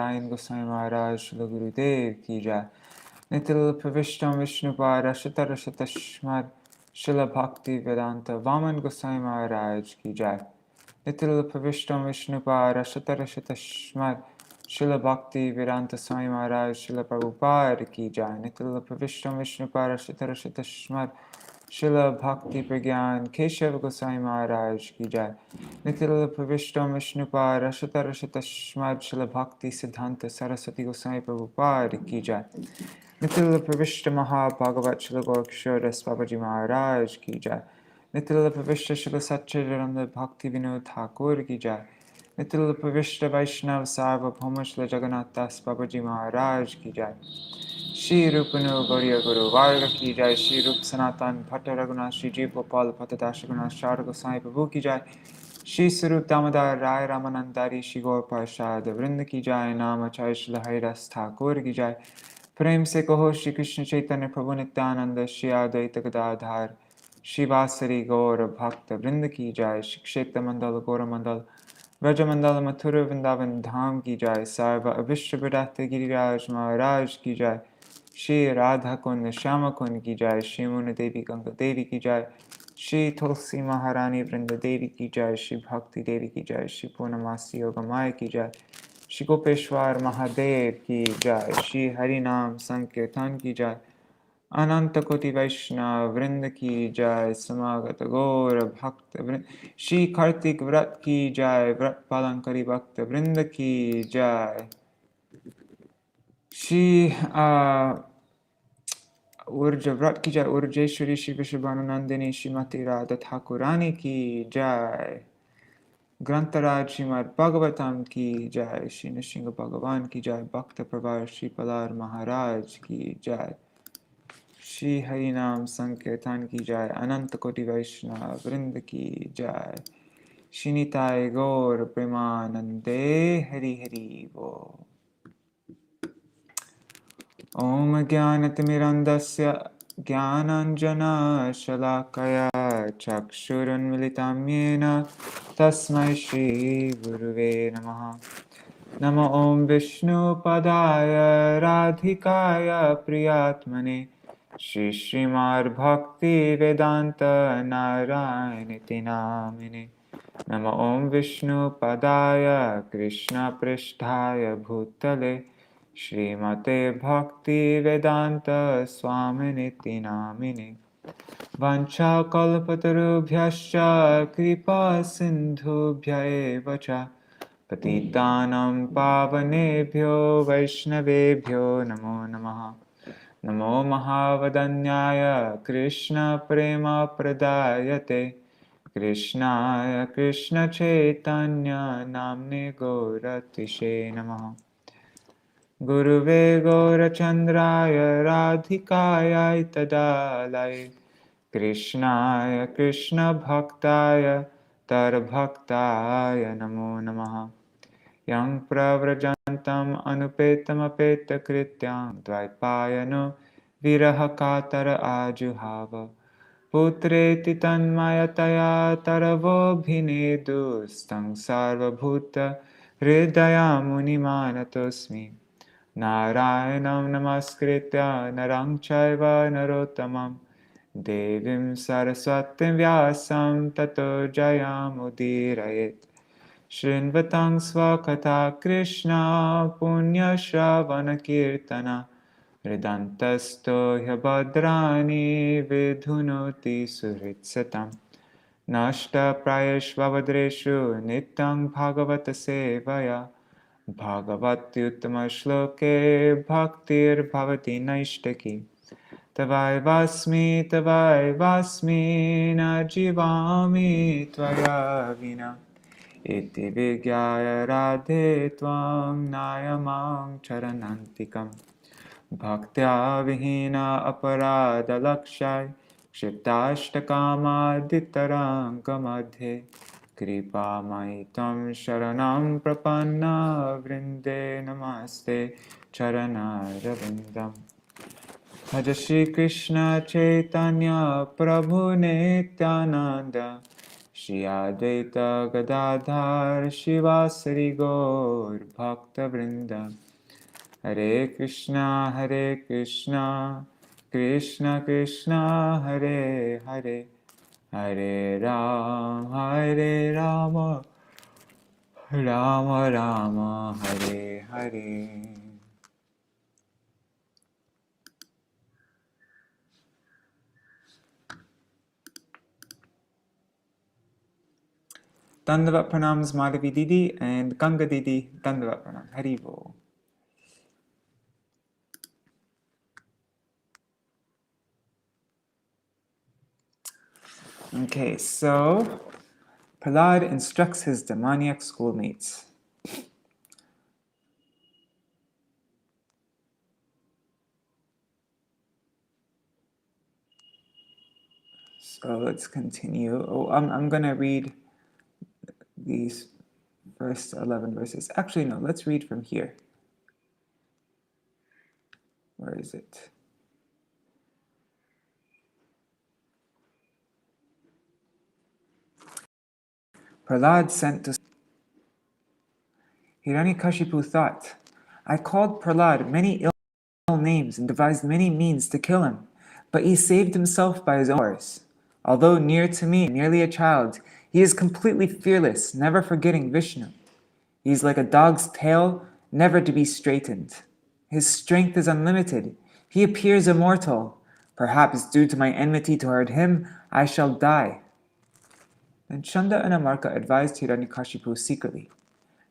नारायण गोसाई महाराज श्री गुरुदेव की जय। नितिल प्रविष्टम विष्णुपाद रशत रशत स्मर शिल भक्ति वेदांत वामन गोसाई महाराज की जय। नितिल प्रविष्टम विष्णुपाद रशत रशत स्मर शिल भक्ति वेदांत स्वामी महाराज शिल प्रभुपाद की जय। नितिल प्रविष्टम विष्णुपाद रशत रशत स्मर शिल भक्ति प्रज्ञान केशव गोसाई महाराज की जय। नितिल प्रविष्टम विष्णुपाद रशत रशत स्मर शिल भक्ति सिद्धांत सरस्वती गोसाई प्रभुपाद की जय। नितिल प्रविष्ट महाभागवत शिल गोरक्षर बाबाजी महाराज की जय। नितिल प्रविष्ट शिल सच्चिदानंद भक्ति विनोद ठाकुर की जय। नितिल प्रविष्ट वैष्णव सार्वभौम शिल जगन्नाथ दास बाबाजी महाराज की जय। श्री रूप गौरिया गुरु वार्ग की जय। श्री रूप सनातन भट्ट रघुनाथ श्री जीव गोपाल भट्टदास रघुनाथ चार गोसाई प्रभु की जय। श्री स्वरूप दामोदर राय रामानंदारी श्री गौर प्रसाद वृंद की जय। नाम आचार्य श्री हरिदास ठाकुर की जय। प्रेम से कहो श्री कृष्ण चैतन्य प्रभु नित्यानंद श्री अद्वैत गदाधर श्रीवासरी गौर भक्त वृंद की जय। श्री क्षेत्र मंडल गौर मंडल व्रज मंडल मथुर वृंदावन धाम की जय। सर्व विश्व विरक्त गिरिराज महाराज की जय। श्री राधा कुंड श्याम कुंड की जय। श्री मुन देवी गंगा देवी की जय। श्री तुलसी महारानी वृंद देवी की जय। श्री भक्ति देवी की जय। श्री पूर्णमासी योगमाय की जय। श्री गोपेश्वर महादेव की जय। श्री हरि नाम संकीर्तन की जय। अनंत कोटि वैष्णव वृंद की जय। समागत गौर भक्त वृंद श्री कार्तिक व्रत की जय। व्रत पालन करी भक्त वृंद की जय। श्री ऊर्ज व्रत की जय। ऊर्जेश्वरी श्री विश्वभानुनंदिनी श्रीमती राधा ठाकुरानी की जय। ग्रंथराज श्रीमद्-भागवतम की जय। श्री नृसिंह भगवान की जय। भक्त प्रवार श्री पलार महाराज की जय। श्री हरि नाम संकीर्तन की जय। अनंत कोटि वैष्णव वृंद की जय। श्री निताय गौर प्रेमानंदे हरि हरि बोल। ओम ज्ञानतिमिरन्धस्य ज्ञानाञ्जनशलाकया चक्षुरुन्मिलितं येन तस्मै श्रीगुरुवे नमः। नमो ॐ विष्णुपदाय राधिकाय प्रियात्मने श्रीमद्भक्तिवेदान्त नारायणीति नामिने। नमो ॐ विष्णुपदाय कृष्णपृष्ठाय भूतले श्रीमते भक्तिवेदान्त स्वामिनिति नामिने। वाञ्छाकल्पतरुभ्यश्च कृपा सिन्धुभ्य एव च पतितानां पावनेभ्यो वैष्णवेभ्यो नमो नमः। नमो महावदन्याय कृष्णप्रेमप्रदायते कृष्णाय कृष्णचैतन्य नाम्ने गौरतिशे नमः। गुरुवे गौरचन्द्राय राधिकायै तदालये कृष्णाय कृष्णभक्ताय तरभक्ताय नमो नमः। यं प्रव्रजन्तम् अनुपेतमपेतकृत्यां द्वैपायनो विरहकातर आजुहाव पुत्रेति तन्मयतया तरवोऽभिनेदुस्तं सर्वभूतहृदयमुनिमानतोऽस्मि। नारायणं नमस्कृत्य नरं चैव नरोत्तमं देवीं सरस्वतीं व्यासं ततो जयमुदीरयेत्। शृण्वतां स्वकथा कृष्णा पुण्यश्रवणकीर्तना हृदन्तस्थो ह्यभद्राणि विधुनोति सुहृत्सतम्। नष्टप्रायेष्वभद्रेषु नित्यं भागवत सेवया भागवत्युत्तमश्लोके भक्तिर्भवति नैष्टिकी। तवैवास्मि न जीवामि त्वया विना इति विज्ञाय राधे त्वां नायमां चरणान्तिकम्। भक्त्या विहीना अपराधलक्षाय क्षिप्ताष्टकामादितराङ्गमध्ये कृपामयि त्वं शरणं प्रपन्ना वृन्दे नमस्ते चरणारविन्दम्। भज श्री कृष्ण चैतन्य प्रभु Nityanand Shri Advaita Gadadhar Shivasari Gaur Bhakta Vrinda. Hare Krishna, Krishna Krishna, Hare Hare, Hare Rama, Rama Rama, Hare Hare. Dandavat pranams Madhavi Didi and Ganga Didi. Dandavat pranam. Haribo. Okay, so Prahlāda instructs his demoniac schoolmates. So let's continue. Oh, I'm gonna read these first 11 verses. Actually, no, let's read from here. Where is it? Prahlāda sent to Hiranyakashipu thought, I called Prahlāda many ill names and devised many means to kill him, but he saved himself by his own powers. Although near to me, nearly a child, he is completely fearless, never forgetting Vishnu. He is like a dog's tail, never to be straightened. His strength is unlimited. He appears immortal. Perhaps due to my enmity toward him, I shall die. Then Chanda and Amarka advised Hiranyakashipu secretly,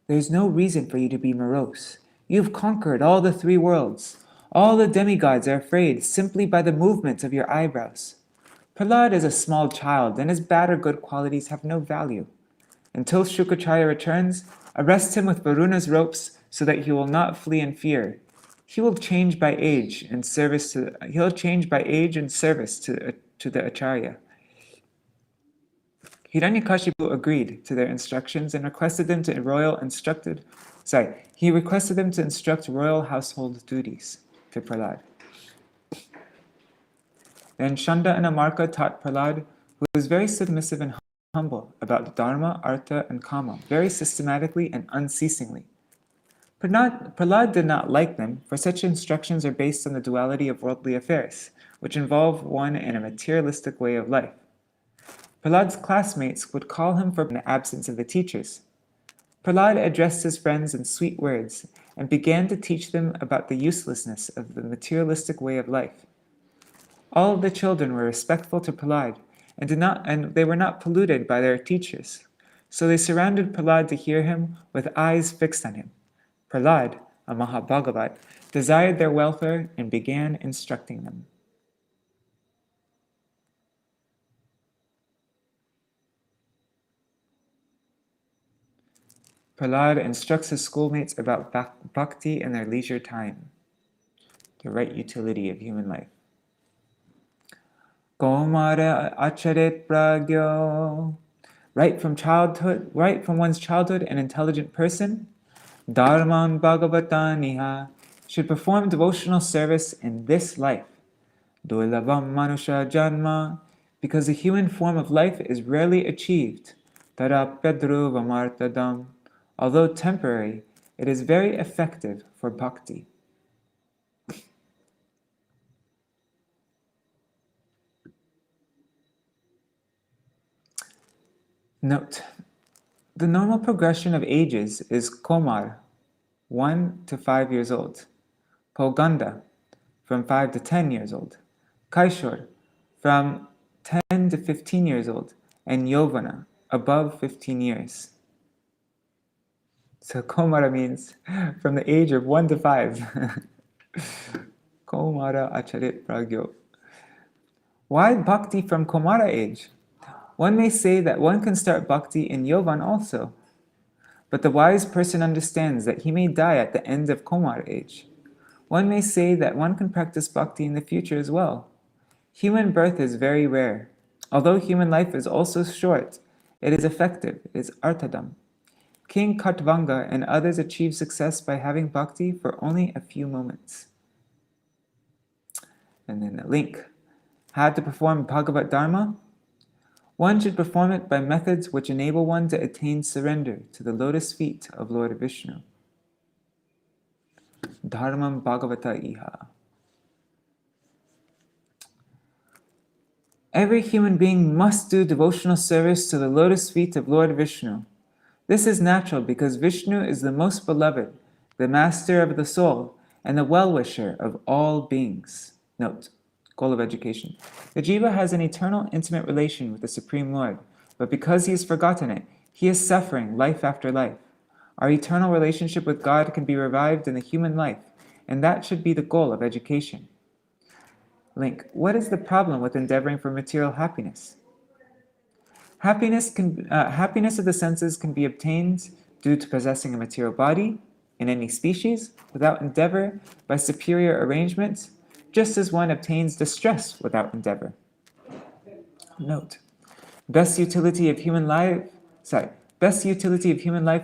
there is no reason for you to be morose. You have conquered all the 3 worlds. All the demigods are afraid simply by the movements of your eyebrows. Prahlāda is a small child, and his bad or good qualities have no value. Until Shukracharya returns, arrest him with Varuna's ropes so that he will not flee in fear. He will change by age and service to the Acharya. Hiranyakashipu agreed to their instructions and requested them to instruct royal household duties to Prahlāda. Then Chanda and Amarka taught Prahlāda, who was very submissive and humble, about Dharma, Artha, and Kama, very systematically and unceasingly. Prahlāda did not like them, for such instructions are based on the duality of worldly affairs, which involve one in a materialistic way of life. Prahlāda's classmates would call him for the absence of the teachers. Prahlāda addressed his friends in sweet words and began to teach them about the uselessness of the materialistic way of life. All of the children were respectful to Prahlāda and they were not polluted by their teachers. So they surrounded Prahlāda to hear him with eyes fixed on him. Prahlāda, a Mahabhagavat, desired their welfare and began instructing them. Prahlāda instructs his schoolmates about bhakti in their leisure time, the right utility of human life. Kaumara acharit pragyo. Right from one's childhood, an intelligent person, dharman bhagavataniha, should perform devotional service in this life. Durlabam manusha janma, because the human form of life is rarely achieved. Tara pedruvamartadam. Although temporary, it is very effective for bhakti. Note, the normal progression of ages is Komar, 1 to 5 years old, Poganda, from 5 to 10 years old, Kaishor, from 10 to 15 years old, and Yovana, above 15 years. So Komara means from the age of 1 to 5. Komara acharit pragyo. Why bhakti from Komara age? One may say that one can start bhakti in Yovan also. But the wise person understands that he may die at the end of Komar age. One may say that one can practice bhakti in the future as well. Human birth is very rare. Although human life is also short, it is effective, it is artadam. King Katvanga and others achieved success by having bhakti for only a few moments. And then the link. How to perform Bhagavat Dharma? One should perform it by methods which enable one to attain surrender to the lotus feet of Lord Vishnu. Dharmam Bhagavata Iha. Every human being must do devotional service to the lotus feet of Lord Vishnu. This is natural because Vishnu is the most beloved, the master of the soul, and the well-wisher of all beings. Note, goal of education. The jiva has an eternal, intimate relation with the Supreme Lord, but because he has forgotten it, he is suffering life after life. Our eternal relationship with God can be revived in the human life, and that should be the goal of education. Link, what is the problem with endeavoring for material happiness? Happiness of the senses can be obtained due to possessing a material body in any species without endeavor by superior arrangements, just as one obtains distress without endeavor. Note, best utility of human life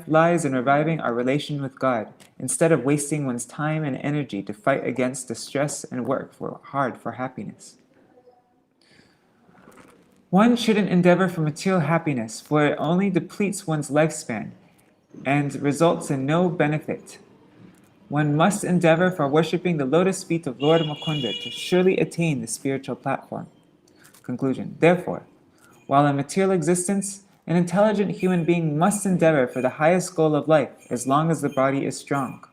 lies in reviving our relation with God, instead of wasting one's time and energy to fight against distress and work hard for happiness. One shouldn't endeavor for material happiness, for it only depletes one's lifespan and results in no benefit. One must endeavor for worshipping the lotus feet of Lord Mukunda to surely attain the spiritual platform. Conclusion. Therefore, while in material existence, an intelligent human being must endeavor for the highest goal of life as long as the body is strong.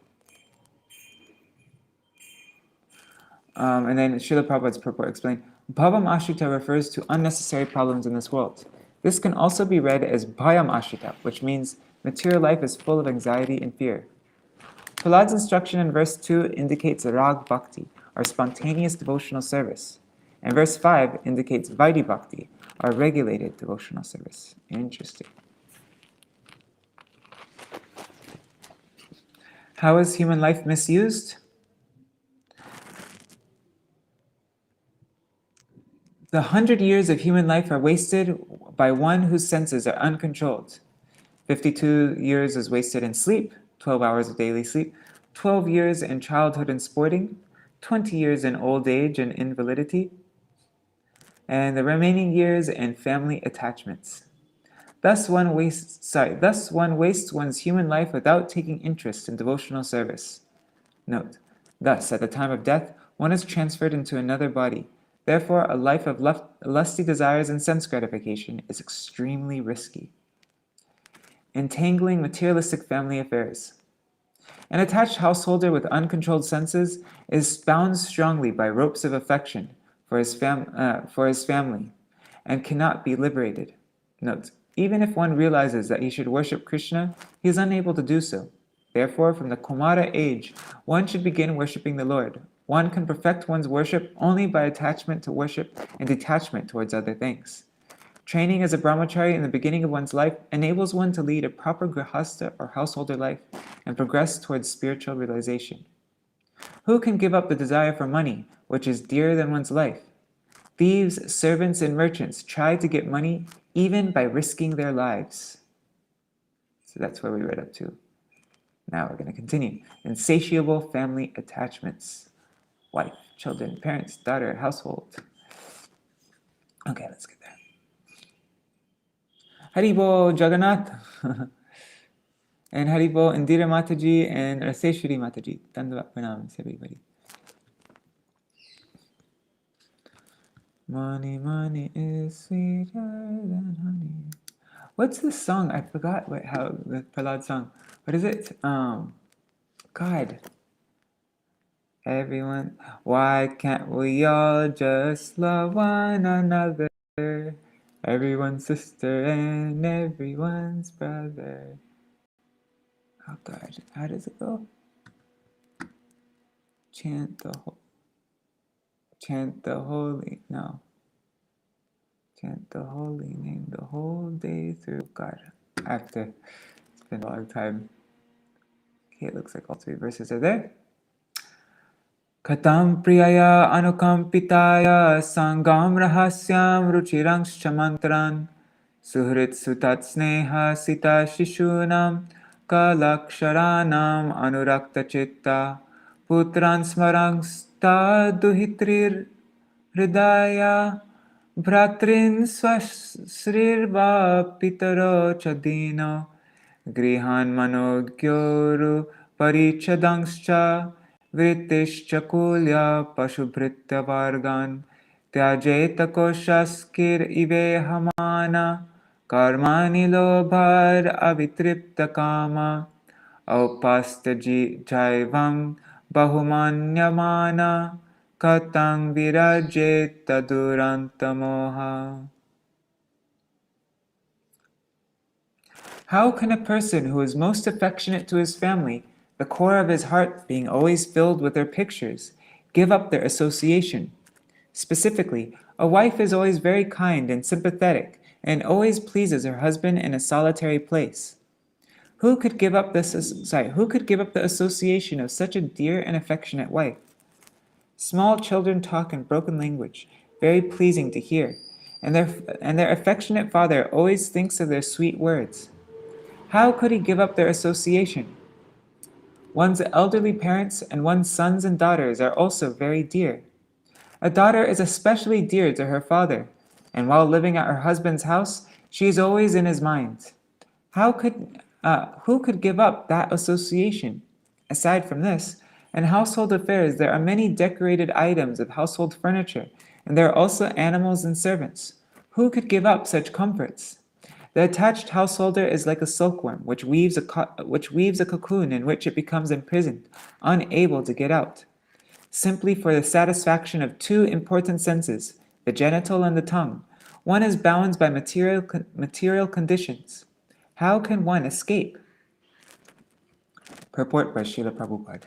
And then Srila Prabhupada's purport explained, Bhavam Ashrita refers to unnecessary problems in this world. This can also be read as Bhayam Ashrita, which means material life is full of anxiety and fear. Prahlāda's instruction in verse 2 indicates Rag Bhakti, or spontaneous devotional service. And verse 5 indicates Vaidhi Bhakti, or regulated devotional service. Interesting. How is human life misused? The 100 years of human life are wasted by one whose senses are uncontrolled. 52 years is wasted in sleep, 12 hours of daily sleep, 12 years in childhood and sporting, 20 years in old age and invalidity, and the remaining years in family attachments. Thus one wastes one's human life without taking interest in devotional service. Note, thus, at the time of death, one is transferred into another body. Therefore, a life of lusty desires and sense gratification is extremely risky. Entangling materialistic family affairs. An attached householder with uncontrolled senses is bound strongly by ropes of affection for his family and cannot be liberated. Note, even if one realizes that he should worship Krishna, he is unable to do so. Therefore, from the Kumara age, one should begin worshipping the Lord. One can perfect one's worship only by attachment to worship and detachment towards other things. Training as a brahmachari in the beginning of one's life enables one to lead a proper grihastha or householder life and progress towards spiritual realization. Who can give up the desire for money, which is dearer than one's life? Thieves, servants, and merchants try to get money even by risking their lives. So that's where we read up to. Now we're going to continue. Insatiable family attachments. Wife, children, parents, daughter, household. Okay, let's get there. Haribo Jagannath. And Haribo Indira Mataji and Raseshwari Mataji. Dandavat pranams, everybody. Money is sweeter than honey. What's the song? I forgot how the Prahlāda song. What is it? God. Everyone, why can't we all just love one another? Everyone's sister and everyone's brother. Oh God, how does it go? Chant the holy name the whole day through. God, it's been a long time. Okay, it looks like all three verses are there. Katam priyaya anukampitaya sangam rahasyam ruchirangscha mantran suhrit sutat sneha sita shishunam kalaksharanam anurakta chitta putran smarangsta duhitrir hridaya Bhratrin swasrirva pitaro chadino grihan manogyoru parichadangscha vritishcha kulya pashubhritya vargan tyajeta koshaskir ive hamana karmani lobhar avitripta kama aupastaji jaivam bahumanyamana katang virajeta durantamoha. How can a person who is most affectionate to his family, the core of his heart being always filled with their pictures, give up their association? Specifically, a wife is always very kind and sympathetic and always pleases her husband in a solitary place. Who could give up the association of such a dear and affectionate wife? Small children talk in broken language, very pleasing to hear, and their affectionate father always thinks of their sweet words. How could he give up their association? One's elderly parents and one's sons and daughters are also very dear. A daughter is especially dear to her father, and while living at her husband's house, she is always in his mind. Who could give up that association? Aside from this, in household affairs there are many decorated items of household furniture, and there are also animals and servants. Who could give up such comforts? The attached householder is like a silkworm which weaves a cocoon in which it becomes imprisoned, unable to get out. Simply for the satisfaction of two important senses, the genital and the tongue, one is bound by material conditions. How can one escape? Purport by Srila Prabhupada.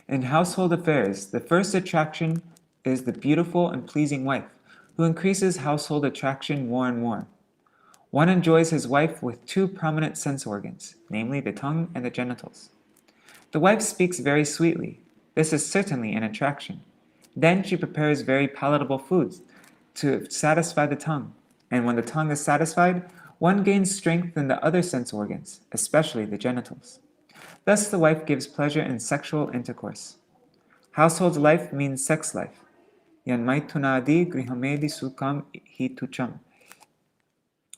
In household affairs, the first attraction is the beautiful and pleasing wife, who increases household attraction more and more. One enjoys his wife with two prominent sense organs, namely the tongue and the genitals. The wife speaks very sweetly. This is certainly an attraction. Then she prepares very palatable foods to satisfy the tongue, and when the tongue is satisfied, one gains strength in the other sense organs, especially the genitals. Thus the wife gives pleasure in sexual intercourse. Household life means sex life. Yanmaitunadi grihamedi sukam hitucham.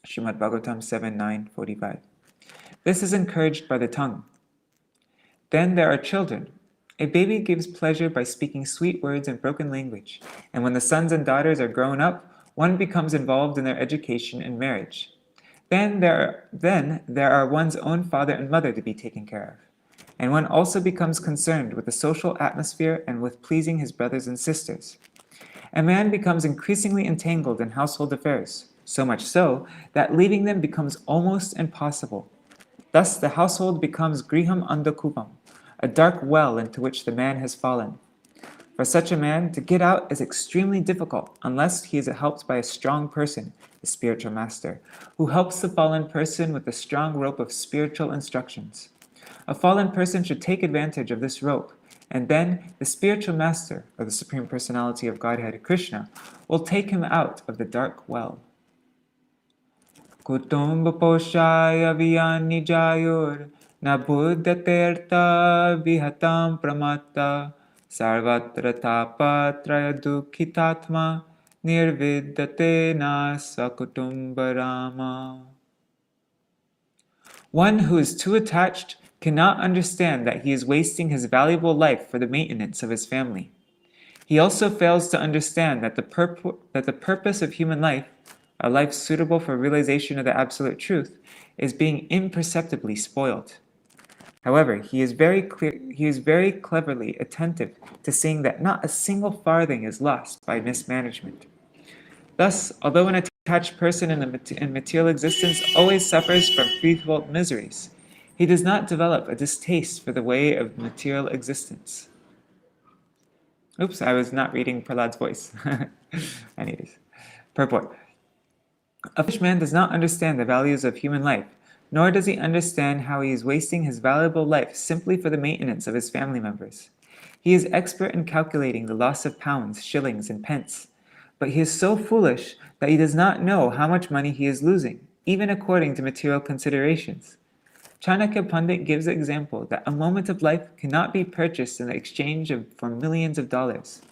Śrīmad-Bhāgavatam 7:9-45. This is encouraged by the tongue. Then there are children. A baby gives pleasure by speaking sweet words in broken language, and when the sons and daughters are grown up, one becomes involved in their education and marriage. Then there are one's own father and mother to be taken care of, and one also becomes concerned with the social atmosphere and with pleasing his brothers and sisters. A man becomes increasingly entangled in household affairs, so much so that leaving them becomes almost impossible. Thus the household becomes griham andakupam, a dark well into which the man has fallen. For such a man, to get out is extremely difficult unless he is helped by a strong person, the spiritual master, who helps the fallen person with a strong rope of spiritual instructions. A fallen person should take advantage of this rope, and then the spiritual master, or the Supreme Personality of Godhead Krishna, will take him out of the dark well. Kutumba poshaya viyani jayur na buddhaterta vihatam pramata sarvatra tapatraya dukhitatma nirvidyate na sakutumba rama. One who is too attached cannot understand that he is wasting his valuable life for the maintenance of his family. He also fails to understand that the purpose of human life, a life suitable for realization of the absolute truth, is being imperceptibly spoiled. However, he is very cleverly attentive to seeing that not a single farthing is lost by mismanagement. Thus, although an attached person in material existence always suffers from threefold miseries, he does not develop a distaste for the way of material existence. Oops, I was not reading Prahlāda's voice. Anyways, purport. A foolish man does not understand the values of human life, nor does he understand how he is wasting his valuable life simply for the maintenance of his family members. He is expert in calculating the loss of pounds, shillings, and pence, but he is so foolish that he does not know how much money he is losing, even according to material considerations. Chanakya Pandit gives the example that a moment of life cannot be purchased in exchange for millions of dollars.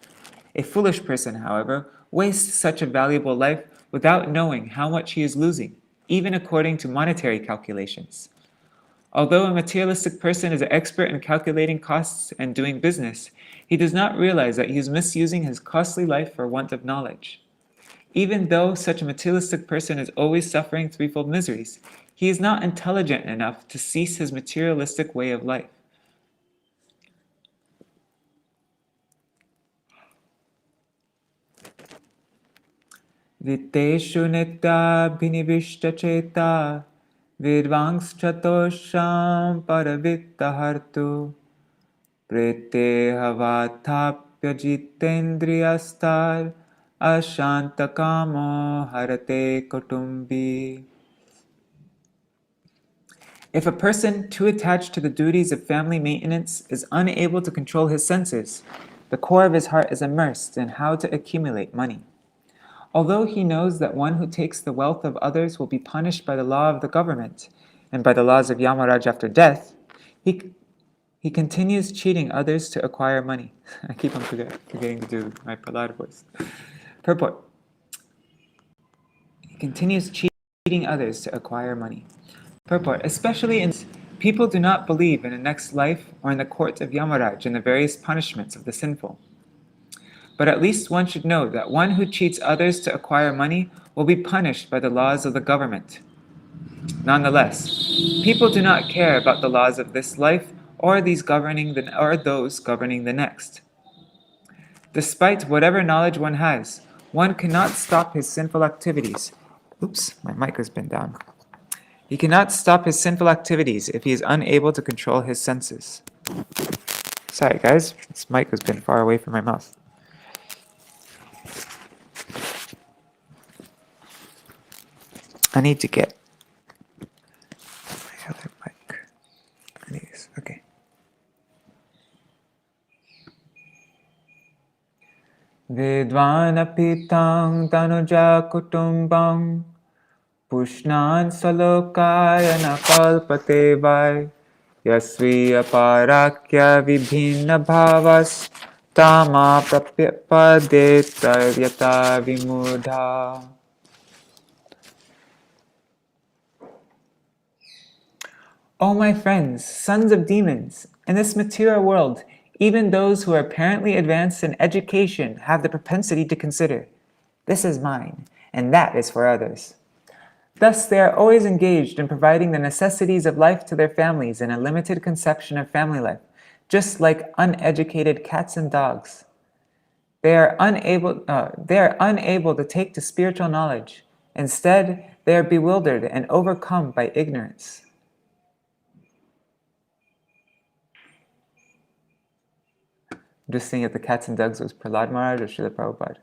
A foolish person, however, wastes such a valuable life without knowing how much he is losing, even according to monetary calculations. Although a materialistic person is an expert in calculating costs and doing business, he does not realize that he is misusing his costly life for want of knowledge. Even though such a materialistic person is always suffering threefold miseries, he is not intelligent enough to cease his materialistic way of life. Vitteshu nitya bhinivishta cheta vidvans chatosham paravitta hartu prete havatapya jitendriyastar ashantakamo harate kutumbi. If a person too attached to the duties of family maintenance is unable to control his senses, the core of his heart is immersed in how to accumulate money. Although he knows that one who takes the wealth of others will be punished by the law of the government and by the laws of Yamaraj after death, he continues cheating others to acquire money. I keep on forgetting to do my Prahlāda voice. Purport. He continues cheating others to acquire money. Purport. Especially in people do not believe in a next life or in the court of Yamaraj and the various punishments of the sinful. But at least one should know that one who cheats others to acquire money will be punished by the laws of the government. Nonetheless, people do not care about the laws of this life or those governing the next. Despite whatever knowledge one has, one cannot stop his sinful activities. Oops, my mic has been down. He cannot stop his sinful activities if he is unable to control his senses. Sorry guys, this mic has been far away from my mouth. I need to get my other mic. Anyways, okay. Vidvan apitang tanuja kutumbang pushnan salokaya nakalpate vai yasvi aparakya vibhinna bhavas tama prapyapadeta yata vimudha. O my friends, sons of demons, in this material world, even those who are apparently advanced in education have the propensity to consider, this is mine, and that is for others. Thus, they are always engaged in providing the necessities of life to their families in a limited conception of family life, just like uneducated cats and dogs. They are unable to take to spiritual knowledge. Instead, they are bewildered and overcome by ignorance. Just seeing if the cats and dogs was Prahlāda Maharaj or Srila Prabhupada.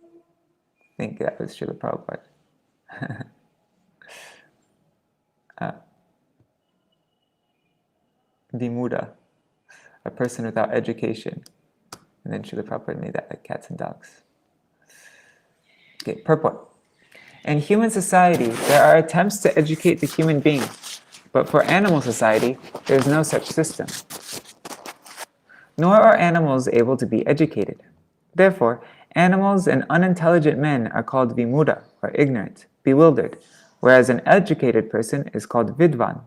I think that was Srila Prabhupada. Vimuda, a person without education. And then Srila Prabhupada made that like cats and dogs. Okay, purport. In human society, there are attempts to educate the human being, but for animal society, there is no such system. Nor are animals able to be educated. Therefore, animals and unintelligent men are called vimuda, or ignorant, bewildered, whereas an educated person is called vidvan.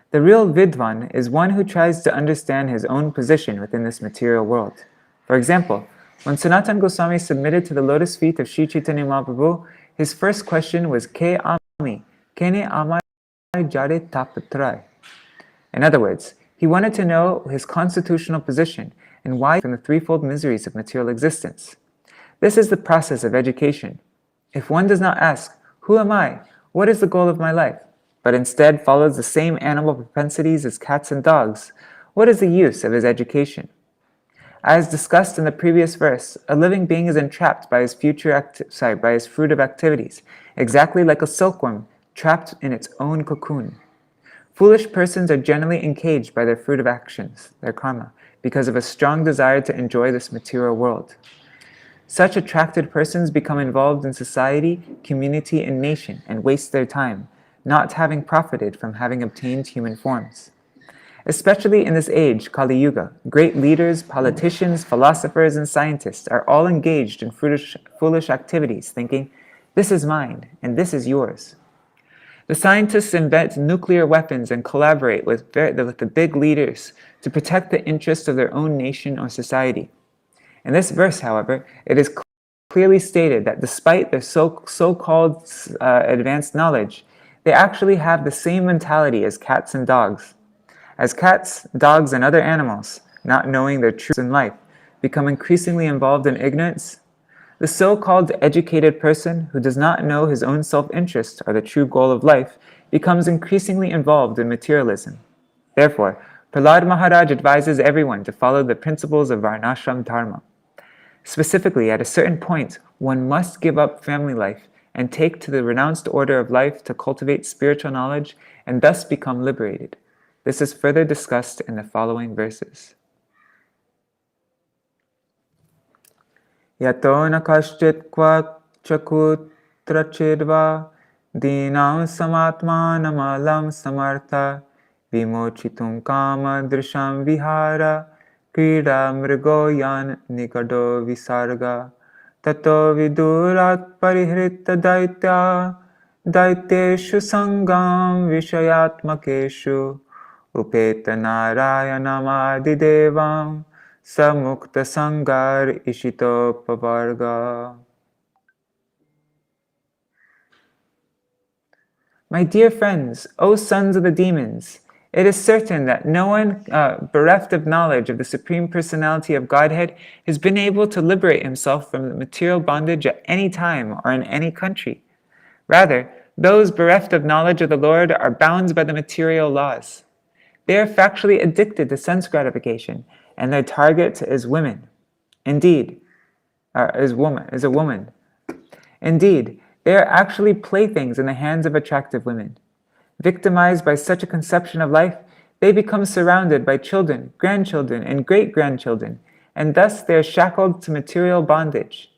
The real vidvan is one who tries to understand his own position within this material world. For example, when Sanatana Goswami submitted to the lotus feet of Sri Chaitanya Mahaprabhu, his first question was, Ke ami, kene amai jare tapatrai? In other words, he wanted to know his constitutional position and why from the threefold miseries of material existence. This is the process of education. If one does not ask, who am I? What is the goal of my life? But instead follows the same animal propensities as cats and dogs, what is the use of his education? As discussed in the previous verse, a living being is entrapped by his fruit of activities, exactly like a silkworm trapped in its own cocoon. Foolish persons are generally encaged by their fruit of actions, their karma, because of a strong desire to enjoy this material world. Such attracted persons become involved in society, community, and nation and waste their time, not having profited from having obtained human forms. Especially in this age, Kali Yuga, great leaders, politicians, philosophers, and scientists are all engaged in foolish activities, thinking, this is mine, and this is yours. The scientists invent nuclear weapons and collaborate with the big leaders to protect the interests of their own nation or society. In this verse, however, it is clearly stated that despite their so-called advanced knowledge, they actually have the same mentality as cats and dogs. As cats, dogs, and other animals, not knowing their truths in life, become increasingly involved in ignorance, the so-called educated person who does not know his own self-interest or the true goal of life becomes increasingly involved in materialism. Therefore, Prahlāda Maharaj advises everyone to follow the principles of Varnashram Dharma. Specifically, at a certain point, one must give up family life and take to the renounced order of life to cultivate spiritual knowledge and thus become liberated. This is further discussed in the following verses. Yato na kaschit kva chakutra chidva dinam samatmanam alam samartha vimochitum kama drisham vihara krida mrigo yan nikado visarga tato vidurat parihrita daitya daiteshu sangam vishayatmakeshu upeta narayanam adidevam samukta sangar ishito pavarga. My dear friends, O sons of the demons, it is certain that no one bereft of knowledge of the Supreme Personality of Godhead has been able to liberate himself from the material bondage at any time or in any country. Rather, those bereft of knowledge of the Lord are bound by the material laws. They are factually addicted to sense gratification, and their target is women. Indeed, is a woman. Indeed, they are actually playthings in the hands of attractive women. Victimized by such a conception of life, they become surrounded by children, grandchildren, and great-grandchildren, and thus they are shackled to material bondage.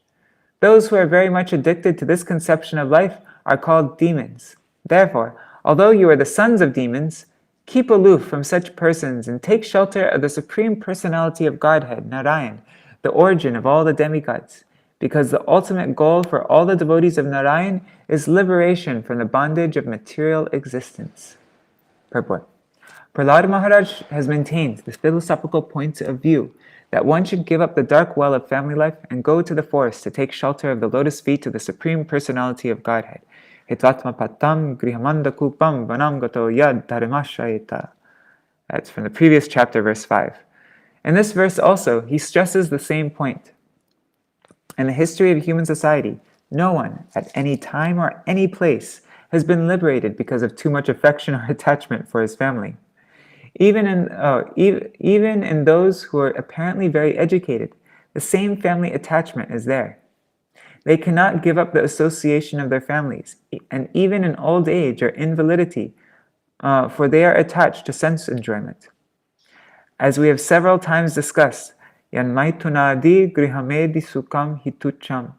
Those who are very much addicted to this conception of life are called demons. Therefore, although you are the sons of demons, keep aloof from such persons and take shelter of the Supreme Personality of Godhead, Narayan, the origin of all the demigods, because the ultimate goal for all the devotees of Narayan is liberation from the bondage of material existence. Purport. Prahlāda Maharaj has maintained the philosophical point of view that one should give up the dark well of family life and go to the forest to take shelter of the lotus feet of the Supreme Personality of Godhead. Hitatma patam grihamanda kupam vanam gato yad dharimashayita. That's from the previous chapter, verse 5. In this verse also, he stresses the same point. In the history of human society, no one, at any time or any place, has been liberated because of too much affection or attachment for his family. Even in those who are apparently very educated, the same family attachment is there. They cannot give up the association of their families, and even in old age or invalidity, for they are attached to sense enjoyment. As we have several times discussed, Yanmaitunadi grihamedi sukam hitucham,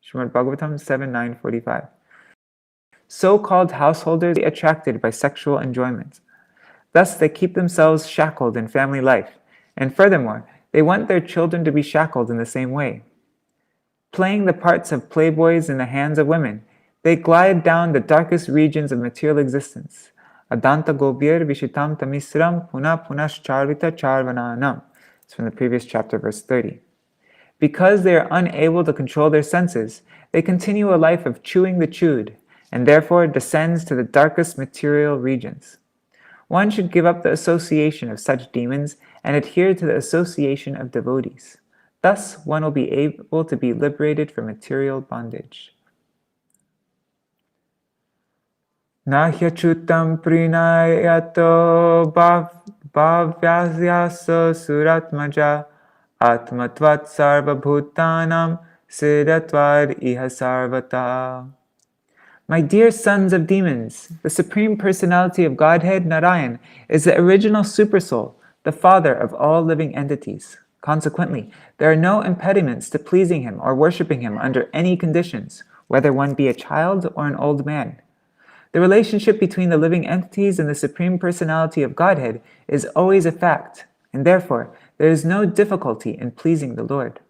Śrīmad-Bhāgavatam 7:9-45. So-called householders are attracted by sexual enjoyment. Thus they keep themselves shackled in family life, and furthermore, they want their children to be shackled in the same way. Playing the parts of playboys in the hands of women, they glide down the darkest regions of material existence. Adanta gobir vishitam tamisram puna punascharvita charvananam. It's from the previous chapter, verse 30. Because they are unable to control their senses, they continue a life of chewing the chewed, and therefore descends to the darkest material regions. One should give up the association of such demons and adhere to the association of devotees. Thus, one will be able to be liberated from material bondage. Nahyachutam prinayato bhavyasya suratmaja atmatvat sarva bhutanam siddhatvad iha sarvata. My dear sons of demons, the Supreme Personality of Godhead, Narayan, is the original Supersoul, the father of all living entities. Consequently, there are no impediments to pleasing him or worshipping him under any conditions, whether one be a child or an old man. The relationship between the living entities and the Supreme Personality of Godhead is always a fact, and therefore there is no difficulty in pleasing the Lord.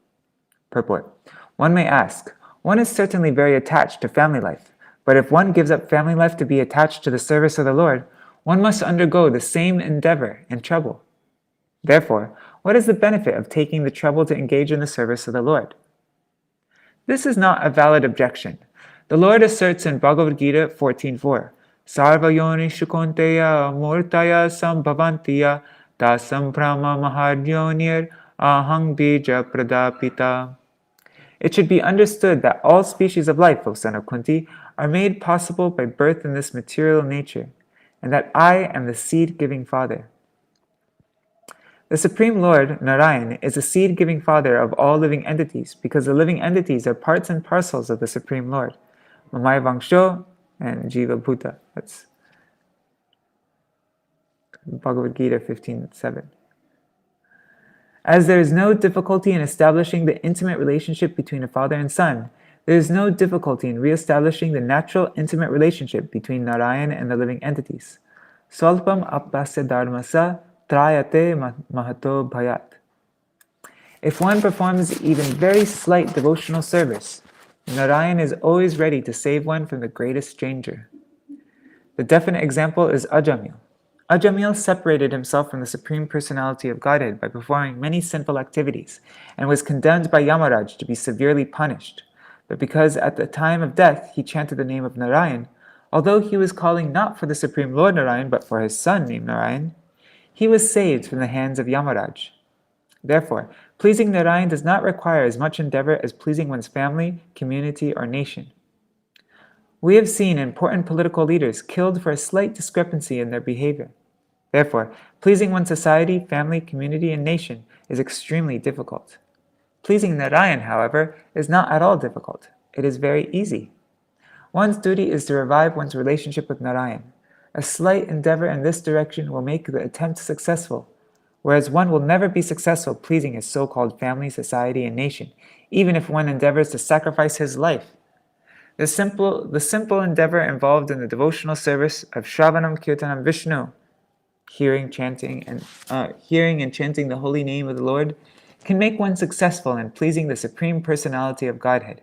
Purport. One may ask, one is certainly very attached to family life, but if one gives up family life to be attached to the service of the Lord, one must undergo the same endeavor and trouble. Therefore, what is the benefit of taking the trouble to engage in the service of the Lord? This is not a valid objection. The Lord asserts in Bhagavad Gita 14.4, Sarva yoni shukonteya murtaya sambhavantiya tasam brahma mahadyonir ahang bija pradapita. It should be understood that all species of life, O son of Kunti, are made possible by birth in this material nature, and that I am the seed-giving father. The Supreme Lord, Narayana, is the seed-giving father of all living entities because the living entities are parts and parcels of the Supreme Lord. Mamaya Vangsho and Jiva Bhuta. That's Bhagavad Gita 15.7. As there is no difficulty in establishing the intimate relationship between a father and son, there is no difficulty in re-establishing the natural intimate relationship between Narayana and the living entities. Swalpam apasya dharmasa trayate mahato bhayat. If one performs even very slight devotional service, Narayana is always ready to save one from the greatest danger. The definite example is Ajamil. Ajamil separated himself from the Supreme Personality of Godhead by performing many sinful activities and was condemned by Yamaraj to be severely punished. But because at the time of death he chanted the name of Narayan, although he was calling not for the Supreme Lord Narayan but for his son named Narayan, he was saved from the hands of Yamaraj. Therefore, pleasing Narayan does not require as much endeavor as pleasing one's family, community, or nation. We have seen important political leaders killed for a slight discrepancy in their behavior. Therefore, pleasing one's society, family, community, and nation is extremely difficult. Pleasing Narayan, however, is not at all difficult. It is very easy. One's duty is to revive one's relationship with Narayan. A slight endeavor in this direction will make the attempt successful, whereas one will never be successful pleasing his so-called family, society, and nation, even if one endeavors to sacrifice his life. The simple endeavor involved in the devotional service of Shravanam Kirtanam Vishnu, hearing and chanting the holy name of the Lord, can make one successful in pleasing the Supreme Personality of Godhead.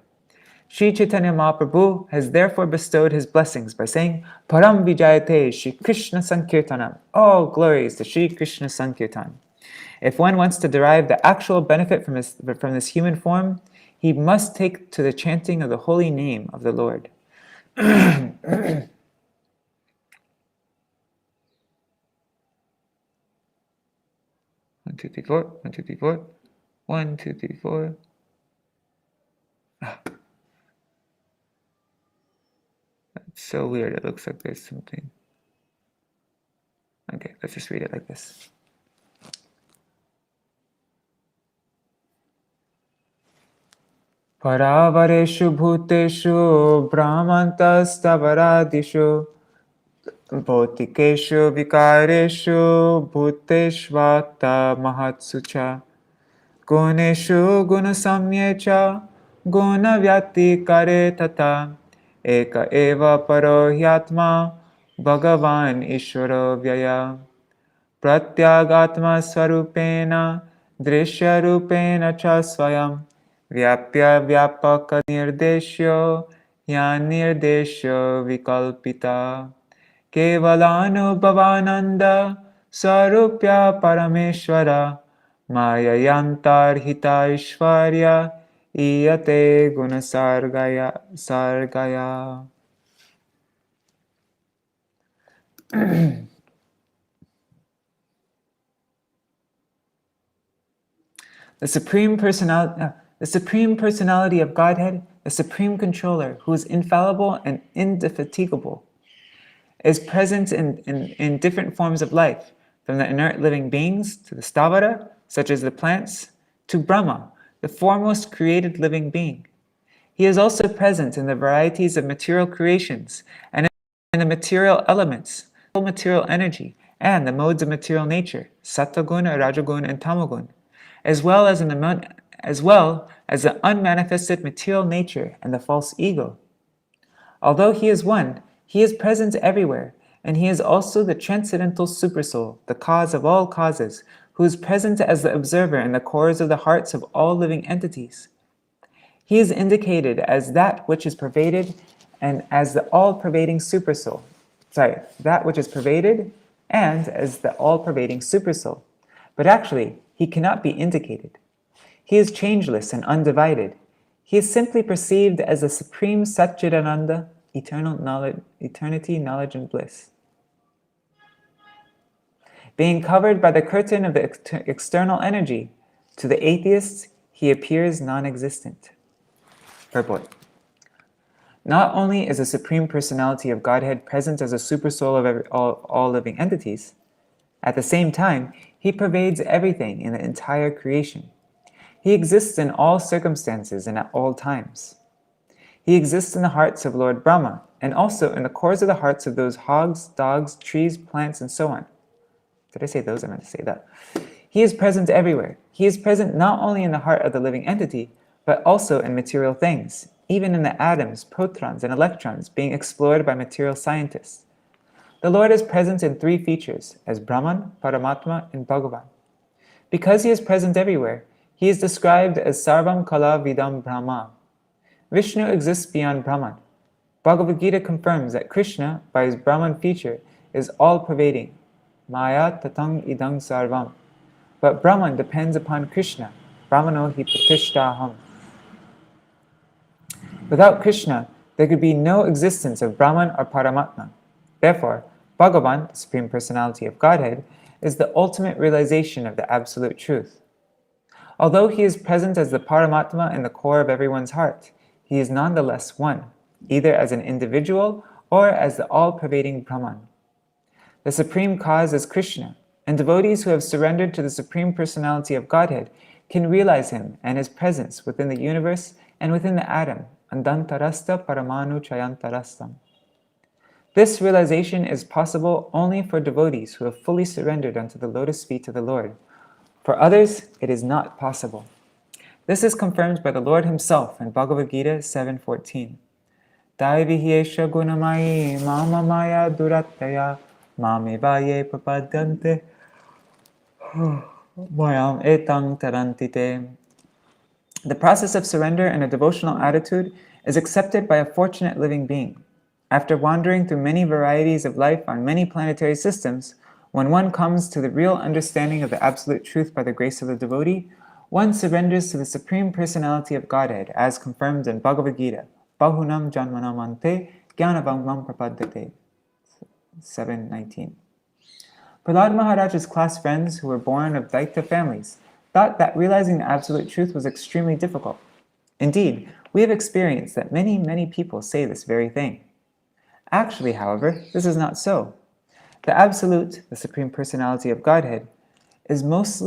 Sri Chaitanya Mahaprabhu has therefore bestowed his blessings by saying, Param Vijayate Shri Krishna Sankirtanam. All glories to Shri Krishna Sankirtan. If one wants to derive the actual benefit from this human form, he must take to the chanting of the holy name of the Lord. 1, 2, 3, 4. 1, 2, 3, 4. 1, 2, 3, 4. That's so weird. It looks like there's something. Okay, let's just read it like this. Paravareshu bhuteshu brahmantastavarādishu bhautikeshu vikareshu bhuteshvata mahatsucha guneshu gunasamyecha gunavyati kare tata eka eva paro hyatma bhagavan ishvaro vyaya pratyagatma swarupena drishya rupena cha swayam Vyapya vyapaka nirdeshyo yanirdeshyo vikalpita kevalanubhavananda sarupya parameshwara mayayantar ishvarya iyate sargaya. The Supreme Personality of Godhead, the Supreme Controller, who is infallible and indefatigable, is present in different forms of life, from the inert living beings to the stavara, such as the plants, to Brahma, the foremost created living being. He is also present in the varieties of material creations and in the material elements, material energy, and the modes of material nature, sattvagun, rajagun, and tamagun, as well as the unmanifested material nature and the false ego. Although he is one, He is present everywhere, and he is also the transcendental supersoul, the cause of all causes, who is present as the observer in the cores of the hearts of all living entities. He is indicated as that which is pervaded and as the all-pervading supersoul. That which is pervaded and as the all-pervading supersoul. But actually, he cannot be indicated. He is changeless and undivided. He is simply perceived as the supreme Satchidananda, eternal knowledge, eternity, knowledge, and bliss. Being covered by the curtain of the external energy, to the atheists, he appears non-existent. Purport. Not only is the Supreme Personality of Godhead present as a supersoul of all living entities, at the same time, he pervades everything in the entire creation. He exists in all circumstances and at all times. He exists in the hearts of Lord Brahma, and also in the cores of the hearts of those hogs, dogs, trees, plants, and so on. Did I say those? I meant to say that. He is present everywhere. He is present not only in the heart of the living entity, but also in material things, even in the atoms, protons, and electrons being explored by material scientists. The Lord is present in three features, as Brahman, Paramatma, and Bhagavan. Because he is present everywhere, he is described as Sarvam Kala Vidam Brahma. Vishnu exists beyond Brahman. Bhagavad Gita confirms that Krishna, by his Brahman feature, is all-pervading. Maya tatang idang sarvam. But Brahman depends upon Krishna. Brahmano hi pratishtaham. Without Krishna, there could be no existence of Brahman or Paramatma. Therefore, Bhagavan, the Supreme Personality of Godhead, is the ultimate realization of the Absolute Truth. Although he is present as the Paramatma in the core of everyone's heart, he is nonetheless one, either as an individual or as the all-pervading Brahman. The Supreme Cause is Krishna, and devotees who have surrendered to the Supreme Personality of Godhead can realize him and his presence within the universe and within the atom, andantarasta paramanu chayantarastam. This realization is possible only for devotees who have fully surrendered unto the lotus feet of the Lord. For others, it is not possible. This is confirmed by the Lord himself in Bhagavad Gita 7:14. Daivihyesha gunamayi mama maya durattaya mamivaye prapadyante mayam etang tarantite. The process of surrender in a devotional attitude is accepted by a fortunate living being. After wandering through many varieties of life on many planetary systems, when one comes to the real understanding of the absolute truth by the grace of the devotee, one surrenders to the Supreme Personality of Godhead, as confirmed in Bhagavad Gita, Bahunam Janmanam Ante Jnanavangmam Prapadyate 7:19. Prahlāda Maharaj's class friends who were born of Daita families thought that realizing the absolute truth was extremely difficult. Indeed, we have experienced that many people say this very thing. Actually, however, this is not so. The Absolute, the Supreme Personality of Godhead, is most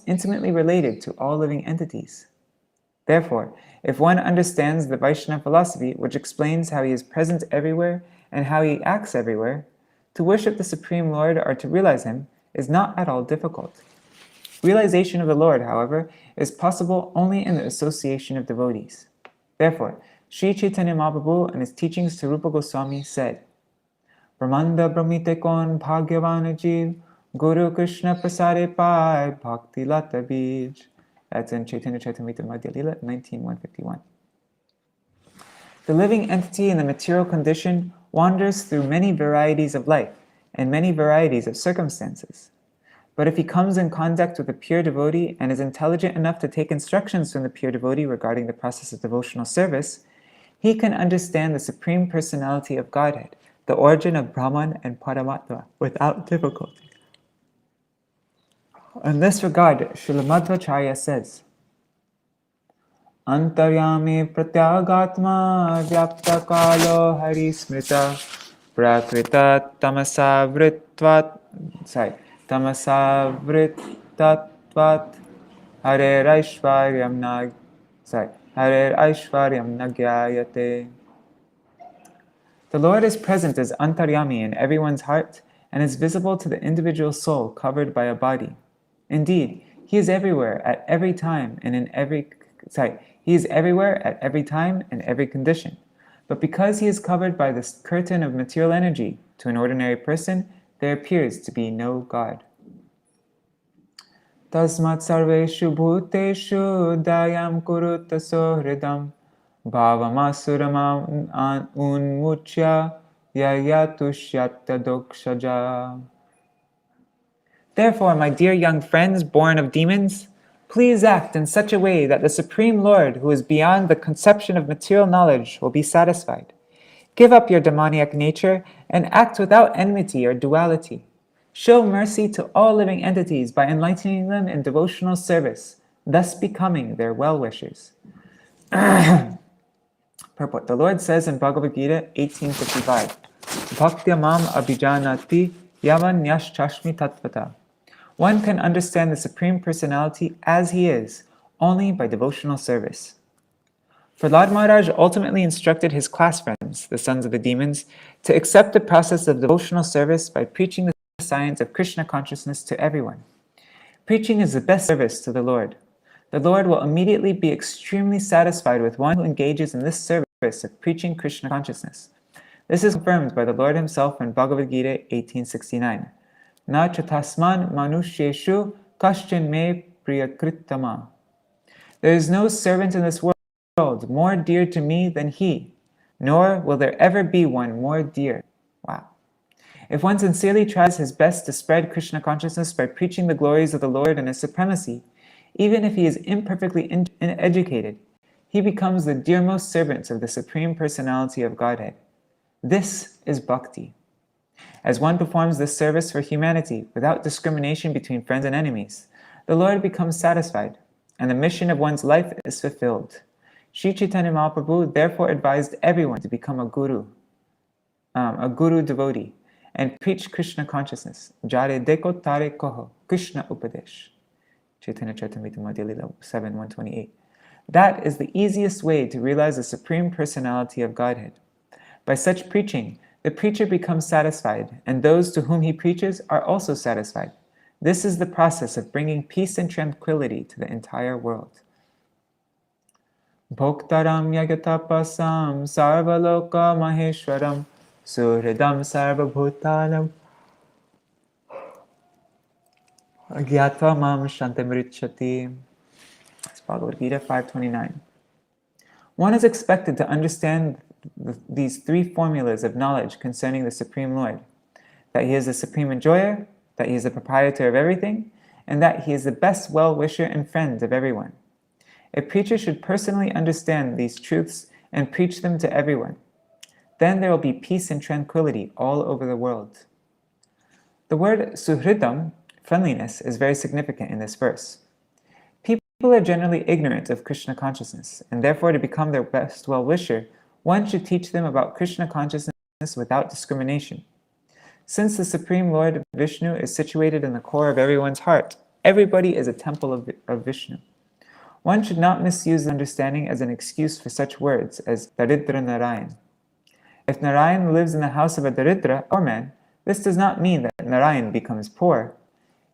intimately related to all living entities. Therefore, if one understands the Vaishnava philosophy, which explains how he is present everywhere and how he acts everywhere, to worship the Supreme Lord or to realize him is not at all difficult. Realization of the Lord, however, is possible only in the association of devotees. Therefore, Sri Chaitanya Mahaprabhu in his teachings to Rupa Goswami said, Brahmanda Brahmite kon bhagyavana jiv, Guru Krishna prasade pai bhakti lata bij. That's in Chaitanya Charitamrita Madhya Lila 19:151. The living entity in the material condition wanders through many varieties of life and many varieties of circumstances. But if he comes in contact with a pure devotee and is intelligent enough to take instructions from the pure devotee regarding the process of devotional service, he can understand the Supreme Personality of Godhead, the origin of Brahman and Paramatma, without difficulty. In this regard, Śrīmad-Bhāgavatam says, Antaryami pratyagatma vyapta kalo hari smrita prakrita tamasavritatvat harer aishvaryam nagyayate. The Lord is present as Antaryami in everyone's heart and is visible to the individual soul covered by a body. Indeed, he is everywhere at every time and in every condition. But because he is covered by this curtain of material energy, to an ordinary person, there appears to be no God. Tasmat sarveshu bhuteshu dayam kurutta sohridam bhavamasuramam unmuchya yayatushyata dokshaja. Therefore, my dear young friends born of demons, please act in such a way that the Supreme Lord, who is beyond the conception of material knowledge, will be satisfied. Give up your demoniac nature and act without enmity or duality. Show mercy to all living entities by enlightening them in devotional service, thus becoming their well-wishers. Purport. The Lord says in Bhagavad Gita 18:55, Bhaktya mam abhijanati yavan yashchashmi tattvata. One can understand the Supreme Personality as he is, only by devotional service. Prahlāda Maharaj ultimately instructed his class friends, the sons of the demons, to accept the process of devotional service by preaching the science of Krishna consciousness to everyone. Preaching is the best service to the Lord. The Lord will immediately be extremely satisfied with one who engages in this service of preaching Krishna consciousness. This is confirmed by the Lord himself in Bhagavad Gita 18:69. Na chatasman manushyeshu kaschin me priyakritama. There is no servant in this world more dear to me than he, nor will there ever be one more dear. Wow. If one sincerely tries his best to spread Krishna consciousness by preaching the glories of the Lord and his supremacy, even if he is imperfectly educated, he becomes the dearmost servant of the Supreme Personality of Godhead. This is bhakti. As one performs this service for humanity without discrimination between friends and enemies, the Lord becomes satisfied, and the mission of one's life is fulfilled. Sri Chaitanya Mahaprabhu therefore advised everyone to become a guru devotee, and preach Krishna consciousness. Jare deko tare koho, Krishna upadesh. Chaitanya Charitamrita Madhya Lila 7:128. That is the easiest way to realize the Supreme Personality of Godhead. By such preaching, the preacher becomes satisfied, and those to whom he preaches are also satisfied. This is the process of bringing peace and tranquility to the entire world. Bhoktaram yagatapasam sarvaloka maheshwaram suhridam sarvabhutanam agyatva mam shantamrichati. It's Bhagavad Gita 5:29. One is expected to understand these three formulas of knowledge concerning the Supreme Lord: that he is the supreme enjoyer, that he is the proprietor of everything, and that he is the best well-wisher and friend of everyone. A preacher should personally understand these truths and preach them to everyone. Then there will be peace and tranquility all over the world. The word suhridam, friendliness, is very significant in this verse. People are generally ignorant of Krishna consciousness, and therefore to become their best well-wisher, one should teach them about Krishna consciousness without discrimination. Since the Supreme Lord Vishnu is situated in the core of everyone's heart, everybody is a temple of Vishnu. One should not misuse understanding as an excuse for such words as Daridra Narayan. If Narayan lives in the house of a Daridra, poor man, this does not mean that Narayan becomes poor.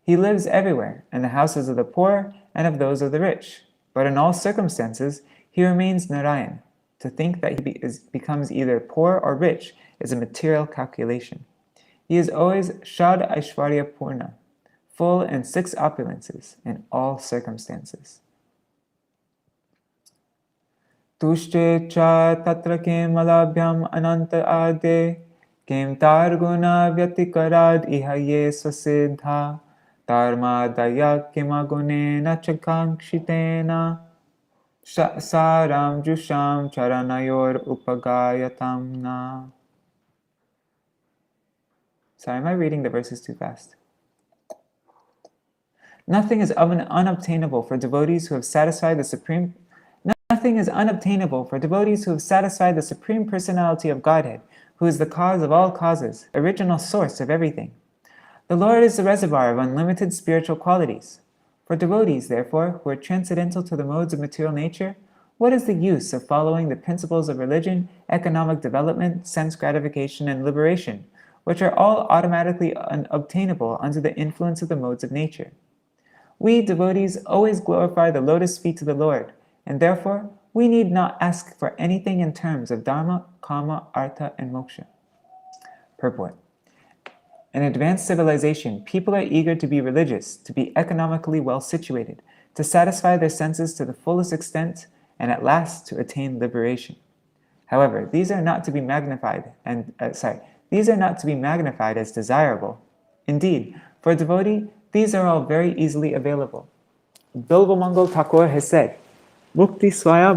He lives everywhere, in the houses of the poor and of those of the rich. But in all circumstances, he remains Narayan. To think that he becomes either poor or rich is a material calculation. He is always Shad Aishwarya Purna, full in 6 opulences in all circumstances. Tushte cha tatra kem alabhyam ananta ade kem targuna vyatikarad ihaye swasiddha tarma daya kimagune nachakankshitena saram jusham charanayor upagayatam na. Sorry, am I reading the verses too fast? Nothing is unobtainable for devotees who have satisfied the Supreme Nothing is unobtainable for devotees who have satisfied the Supreme Personality of Godhead, who is the cause of all causes, original source of everything. The Lord is the reservoir of unlimited spiritual qualities. For devotees, therefore, who are transcendental to the modes of material nature, what is the use of following the principles of religion, economic development, sense gratification, and liberation, which are all automatically obtainable under the influence of the modes of nature? We, devotees, always glorify the lotus feet of the Lord, and therefore, we need not ask for anything in terms of dharma, kama, artha, and moksha. Purport. In advanced civilization, people are eager to be religious, to be economically well situated, to satisfy their senses to the fullest extent, and at last to attain liberation. However, these are not to be magnified as desirable. Indeed, for a devotee, these are all very easily available. Bilvamangal Thakur has said, Mukti Swaya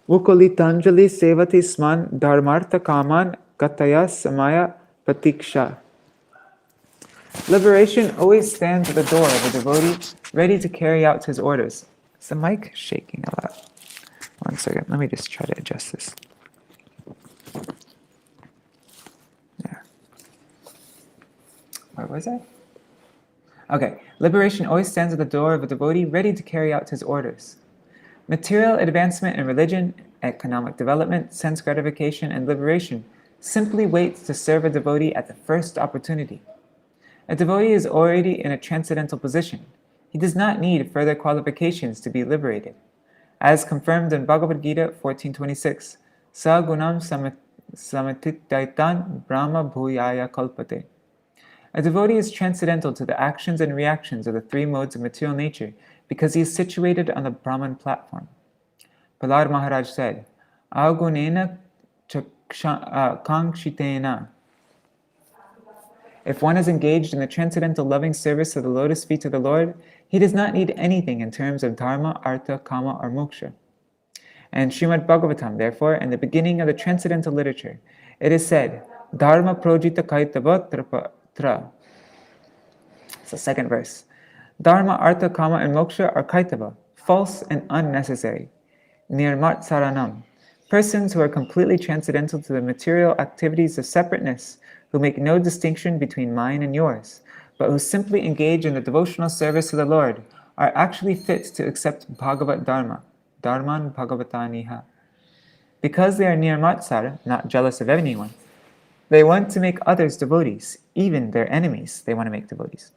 Mukolitanjali Sevati Sman Dharmartha Kaman Kataya Samaya Patiksha. Liberation always stands at the door of a devotee, ready to carry out his orders. Is the mic shaking a lot? 1 second, let me just try to adjust this. Yeah. Where was I? Okay, liberation always stands at the door of a devotee, ready to carry out his orders. Material advancement in religion, economic development, sense gratification, and liberation simply waits to serve a devotee at the first opportunity. A devotee is already in a transcendental position. He does not need further qualifications to be liberated. As confirmed in Bhagavad Gita 14.26, Sa gunam samatitaitan brahma bhuyaya kalpate. A devotee is transcendental to the actions and reactions of the three modes of material nature because he is situated on the Brahman platform. Prahlāda Maharaj said, Agunena kankshitena. If one is engaged in the transcendental loving service of the lotus feet of the Lord, he does not need anything in terms of dharma, artha, kama, or moksha. And Śrīmad-Bhāgavatam, therefore, in the beginning of the transcendental literature, it is said, Dharma projita kaitava tra. It's the second verse. Dharma, artha, kama, and moksha are kaitava, false and unnecessary. Nirmat saranam. Persons who are completely transcendental to the material activities of separateness, who make no distinction between mine and yours, but who simply engage in the devotional service of the Lord, are actually fit to accept Bhagavat Dharma, Dharman Bhagavataniha. Because they are nirmatsara, not jealous of anyone, they want to make others devotees, even their enemies they want to make devotees.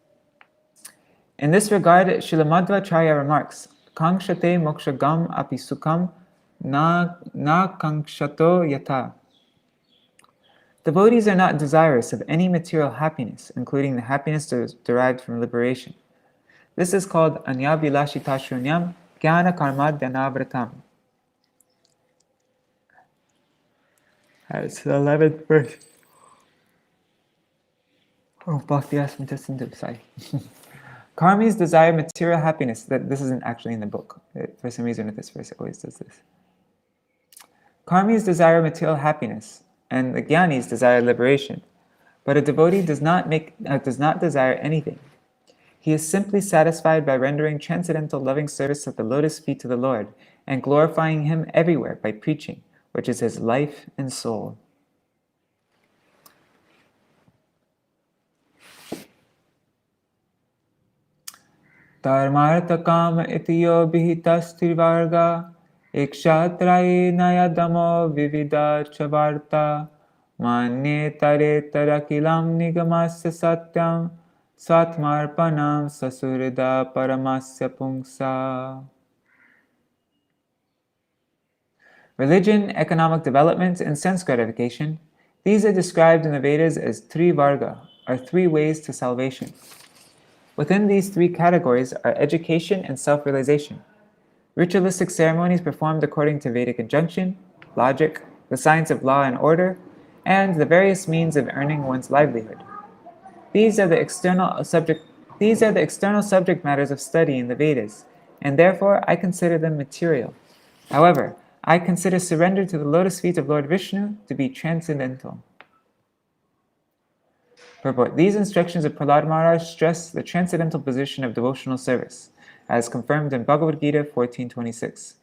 In this regard, Srila Madhvacharya remarks, Kankshate mokshagam api sukham na kangshato yata. Devotees are not desirous of any material happiness, including the happiness derived from liberation. This is called anyabilashita shunyam jnana karmadhyanavratam. It's the 11th verse. Oh, Bhakti asked me to listen to, sorry. Karmis desire material happiness. This isn't actually in the book. For some reason, this verse always does this. Karmis desire material happiness, and the jnanis desire liberation. But a devotee does not desire anything. He is simply satisfied by rendering transcendental loving service at the lotus feet of the Lord and glorifying Him everywhere by preaching, which is his life and soul. Dharmartha kama itiyo bihitas trivarga ikshatraye nayadamo vivida chavarta manye tare tarakilam nigamasya satyam swatmarpanam sasurida paramasya pungsa. Religion, economic development, and sense gratification, these are described in the Vedas as trivarga, or three ways to salvation. Within these three categories are education and self-realization, ritualistic ceremonies performed according to Vedic injunction, logic, the science of law and order, and the various means of earning one's livelihood. These are the external subject matters of study in the Vedas, and therefore I consider them material. However, I consider surrender to the lotus feet of Lord Vishnu to be transcendental. Purport. These instructions of Prahlāda Maharaj stress the transcendental position of devotional service, as confirmed in Bhagavad Gita 14.26.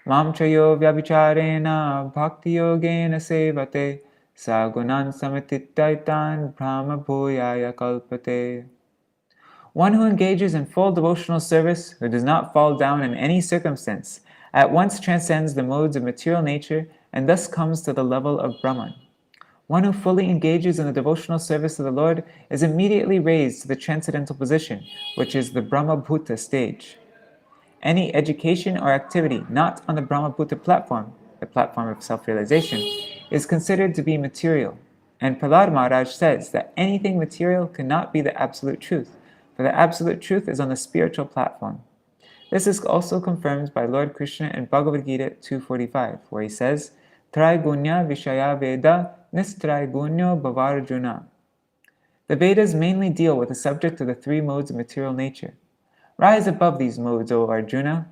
Mam chayo vyabhicharena bhakti yogena sevate sagunan samatitaitan brahma bhuyaya kalpate. One who engages in full devotional service, who does not fall down in any circumstance, at once transcends the modes of material nature and thus comes to the level of Brahman. One who fully engages in the devotional service of the Lord is immediately raised to the transcendental position, which is the Brahma-bhuta stage. Any education or activity not on the Brahma-bhuta platform, the platform of self-realization, is considered to be material. And Prahlāda Maharaj says that anything material cannot be the absolute truth, for the absolute truth is on the spiritual platform. This is also confirmed by Lord Krishna in Bhagavad Gita 2.45, where he says, Traigunya Vishaya Veda Nistraigunya Bhavarjuna. The Vedas mainly deal with the subject of the three modes of material nature. Rise above these modes, O Arjuna.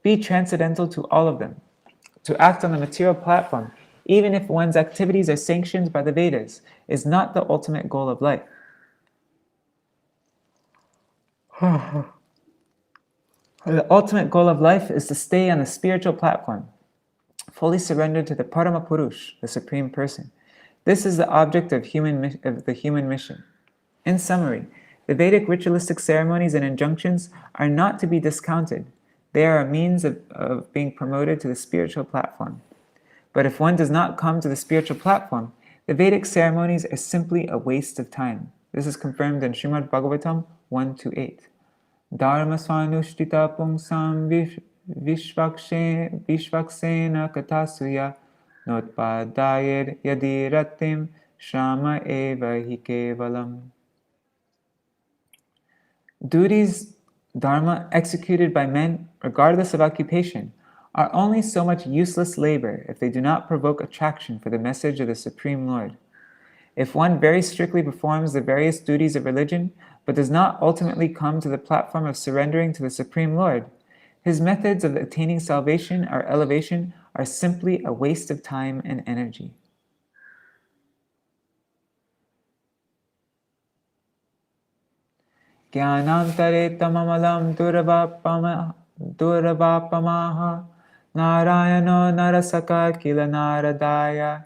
Be transcendental to all of them. To act on the material platform, even if one's activities are sanctioned by the Vedas, is not the ultimate goal of life. The ultimate goal of life is to stay on the spiritual platform, fully surrendered to the Parama Purush, the Supreme Person. This is the object of the human mission. In summary, the Vedic ritualistic ceremonies and injunctions are not to be discounted. They are a means of being promoted to the spiritual platform. But if one does not come to the spiritual platform, the Vedic ceremonies are simply a waste of time. This is confirmed in Śrīmad-Bhāgavatam 1-8. Dharma svanushtita pungsam vishvaksena katasuya notpadayir yadiratim shrama eva hi kevalam. Duties, dharma, executed by men, regardless of occupation, are only so much useless labor if they do not provoke attraction for the message of the Supreme Lord. If one very strictly performs the various duties of religion, but does not ultimately come to the platform of surrendering to the Supreme Lord, his methods of attaining salvation or elevation are simply a waste of time and energy. Jnanantare tamamalam durabapamaha narayano narasaka kila naradaya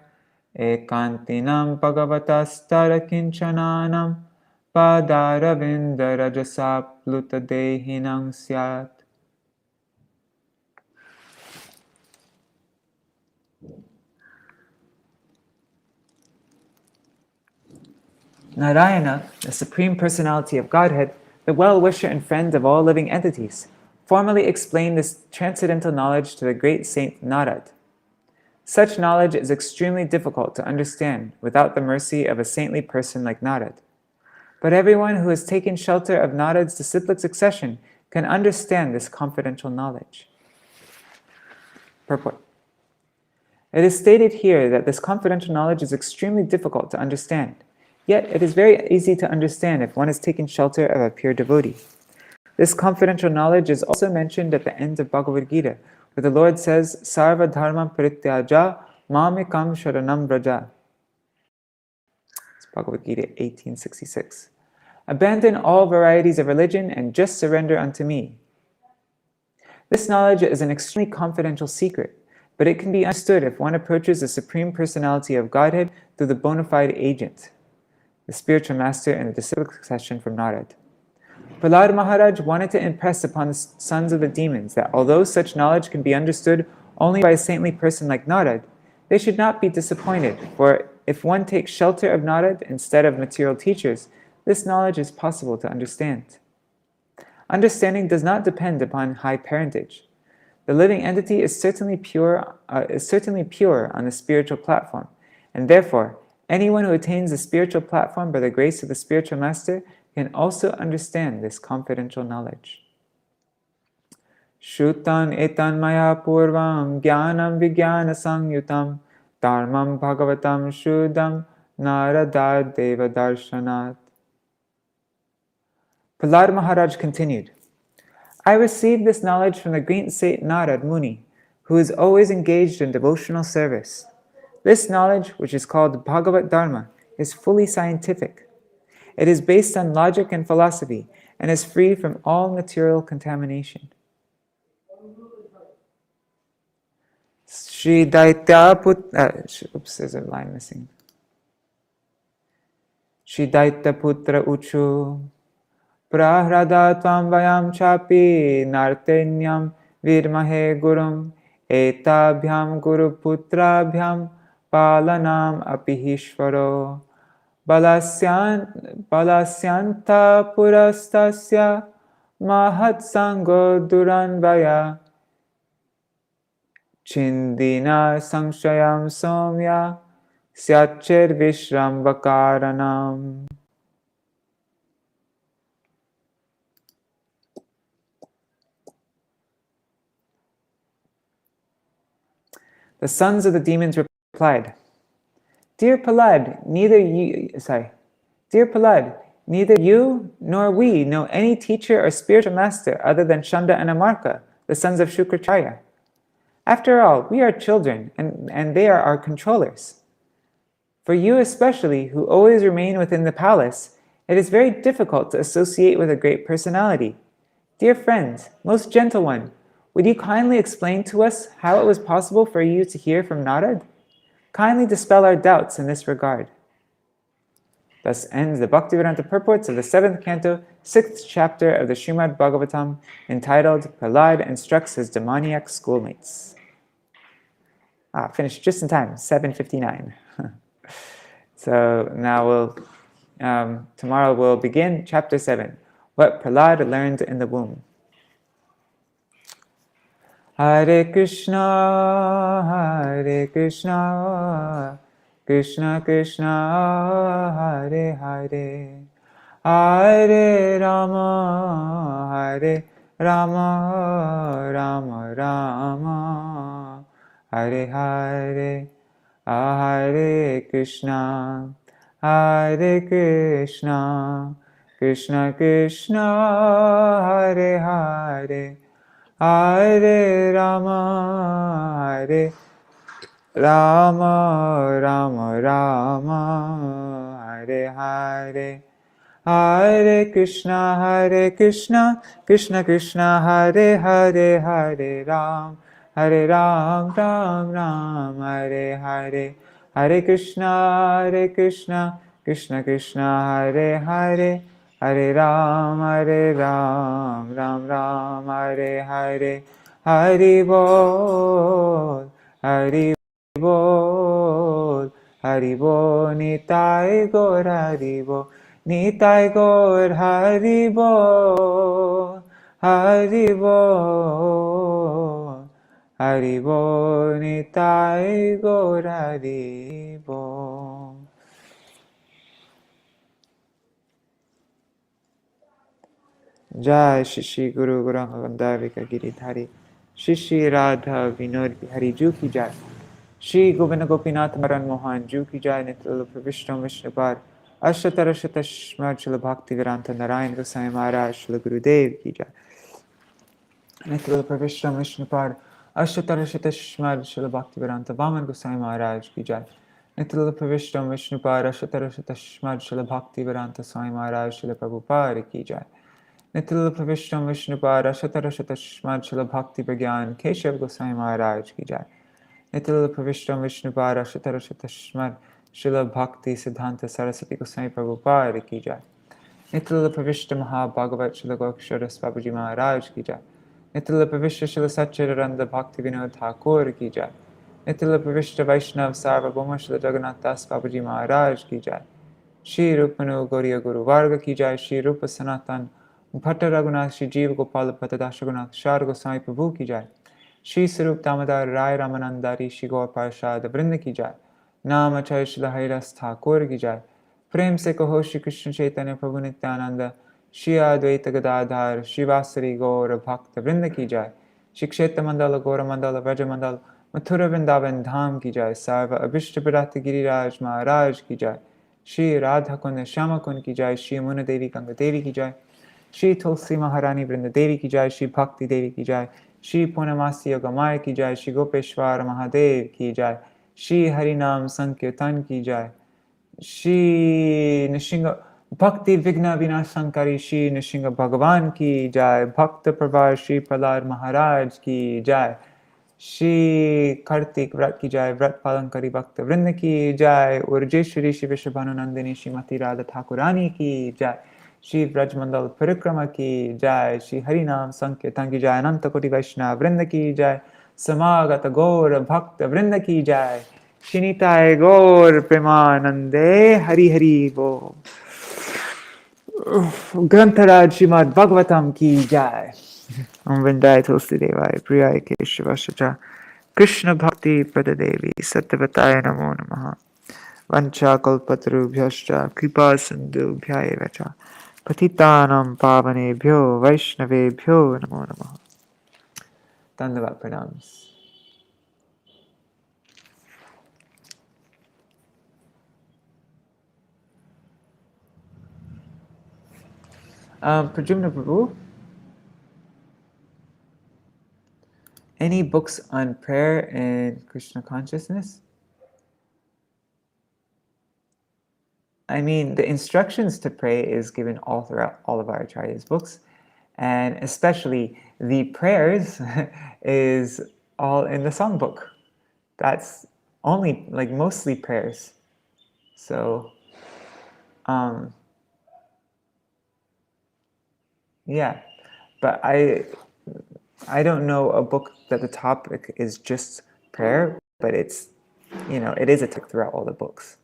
ekantinam bhagavatas kinchananam padaravinda rajasa pluta dehinam syat. Narayana, the Supreme Personality of Godhead, the well-wisher and friend of all living entities, formally explained this transcendental knowledge to the great saint Narad. Such knowledge is extremely difficult to understand without the mercy of a saintly person like Narad. But everyone who has taken shelter of Narad's disciplic succession can understand this confidential knowledge. Purport. It is stated here that this confidential knowledge is extremely difficult to understand. Yet it is very easy to understand if one has taken shelter of a pure devotee. This confidential knowledge is also mentioned at the end of Bhagavad Gita, where the Lord says, Sarva dharma parityaja mamekam sharanam vraja. It's Bhagavad Gita 1866. Abandon all varieties of religion and just surrender unto me. This knowledge is an extremely confidential secret, but it can be understood if one approaches the Supreme Personality of Godhead through the bona fide agent, the spiritual master and the disciplic succession from Narad. Prahlāda Maharaj wanted to impress upon the sons of the demons that although such knowledge can be understood only by a saintly person like Narad, they should not be disappointed, for if one takes shelter of Narad instead of material teachers, this knowledge is possible to understand. Understanding does not depend upon high parentage. The living entity is certainly pure on the spiritual platform, and therefore, anyone who attains the spiritual platform by the grace of the spiritual master can also understand this confidential knowledge. Shrutan etan maya purvam jnanam vijnana sangyutam dharmam bhagavatam shuddham naradar deva darshanat. Prahlāda Maharaj continued, I received this knowledge from the great saint Narad Muni, who is always engaged in devotional service. This knowledge, which is called Bhagavat Dharma, is fully scientific. It is based on logic and philosophy and is free from all material contamination. There's a line missing. Shri Daitya Putra Uchu Prahlāda Tvam Vayam Chapi Nartenyam Virmahe Gurum Etabhyam Guru Putrabhyam palanam apihishvaro balasyanta purastasya mahat sango duranvaya chindina samshayam somya syachir vishramvakaranam. The sons of the demons replied, Dear Prahlāda, neither you nor we know any teacher or spiritual master other than Shanda and Amarka, the sons of Shukracharya. After all, we are children, and they are our controllers. For you especially, who always remain within the palace, it is very difficult to associate with a great personality. Dear friend, most gentle one, would you kindly explain to us how it was possible for you to hear from Narad? Kindly dispel our doubts in this regard. Thus ends the Bhaktivedanta purports of the 7th canto, 6th chapter of the Śrīmad-Bhāgavatam, entitled Prahlāda Instructs His Demoniac Schoolmates. Finished just in time, 7:59. So now tomorrow we'll begin chapter 7, what Prahlāda learned in the womb. Hare Krishna, Krishna Krishna, Hare Hare, Hare Rama, Rama Rama, Hare Hare, Hare Krishna, Krishna Krishna, Hare Hare, Hare Rama, Rama Rama, Hare Hare, Hare Krishna, Krishna Krishna, Hare Hare, Hare Ram, Ram Ram, Hare Hare, Hare Krishna, Krishna Krishna, Hare Hare, Hare Ram, Ram Ram, Hare Hare, Hari Bol, Hari Bol, Hari Bol, Nitai Gaur, Hari Bol, Nitai Gaur, Hari Bol, Hari Bol, Hari Bol, Nitai Gaur, Hari Bol. Jai Shri Guru Gauranga Giridhari, Shri Radha Vinod Bihari Ju ki Jai, Shri Govinda Gopinath Maran Mohan Ju ki Jai, Nityal Pravishtam Vishnupad, Ashtatarashatashmad Srila Bhaktivedanta Narayana Goswami Maharaj Srila Gurudev ki Jai, Nityal Pravishtam Vishnupad, Ashtatarashatashmad Srila Bhaktivedanta Vaman Goswami Maharaj ki Jai, Nityal Pravishtam Vishnupad, Ashtatarashatashmad Srila Bhaktivedanta Swami Maharaj Srila Prabhupada ki Jai, Nityal Pravishtam Vishnupad, Ashtatarashatashmad Srila Bhakti Pragyan Keshav Goswami Maharaj ki Jai, Nityal Pravishtam Vishnupad, Ashtatarashatashmad Srila Bhakti Siddhanta Saraswati Goswami Prabhupada ki Jai, Nityal Pravishtam Maha-Bhagavat Srila Goksharas Babaji Maharaj ki Jai, Nityal Pravishta Srila Satchidananda Bhakti Vinod Thakur ki Jai, Nityal Pravishta Vaishnav Sarvabhauma Srila Jagannath Das Babaji Maharaj ki Jai, Shri Rupanu Gauriya Guru Varga ki Jai, Shri Rupa Sanatan Bhatta Raghunath, Shri Jiva Gopal Bhatta Dashagunath, Shar Goswami Prabhu ki Jai, Shri Sarup Damodar Rai Ramanandari, Shri Gaur Parshad Vrinda ki Jai, Nam Acharya Srila Haridas Thakur ki Jai, Prem se kaho Shri Krishna Chaitanya Prabhu Nityananda, Shri Advaita Gadadhar, Shri Vasari Gaur Bhakta Vrinda ki Jai, Shri Kshetra Mandala Gaura Mandala Vraja Mandala, Mathura Vrindavan Dham ki Jai, Sarva Abhishta Bharata Giriraj Maharaj ki Jai, Shri Radha Kund Shama Kund ki Jai, Shri Muna Devi Ganga Devi ki Jai, Shri Tulsi Maharani Vrinda Devi ki Jai, Shri Bhakti Devi ki Jai, Shri Purnamasi Yogamaya ki Jai, Shri Gopeshwar Mahadev ki Jai, Shri Harinam Sankirtan ki Jai, Shri Nishinga Bhakti Vigna Vinashankari Shri Nishinga Bhagavan ki Jai, Bhakta Pravar Shri Prahlāda Maharaj ki Jai, Shri Kartik Vrat ki Jai, Vrat Palankari Bhakta Vrinda ki Jai, Urjeshwari Shri Vishabhanu Nandini Shrimati Radha Thakurani ki Jai, Shri Vrajmandal Parikrama ki Jai, Shri Harinam Sankirtan ki Jai, Ananta Koti Vaishnava Vrinda ki Jai, Samagata Gaura Bhakta Vrinda ki Jai, Shinitai Gaur Premanande Hari Hari Bo. Grantaraj Śrīmad-Bhāgavatam ki jai. Om Vindai Tulsi Devai Priyai Keshava Krishna Bhakti Pradadevi Sattvatai Namo Namaha. Vancha Kalpatarubhyascha Kripa Sindhubhyaya Vacha Patitanam Pavanebhyo Vaishnavebhyo Namo Namaha. Dandavat Pranams. Prajumna Prabhu, any books on prayer and Krishna consciousness? I mean, the instructions to pray is given all throughout all of our Acharya's books, and especially the prayers is all in the songbook. That's only, like, mostly prayers. So, yeah, but I don't know a book that the topic is just prayer, but it's, it is a topic throughout all the books.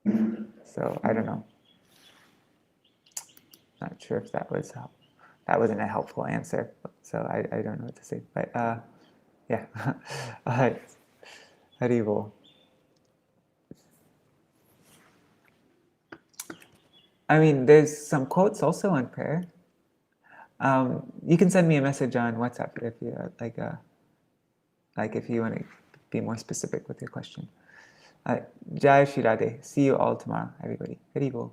So I don't know. Not sure if that wasn't a helpful answer. So I don't know what to say. But yeah. All right. Haribol. I mean, there's some quotes also on prayer. You can send me a message on WhatsApp if you if you want to be more specific with your question. Jai Shri Radhe. See you all tomorrow, everybody. Haribol.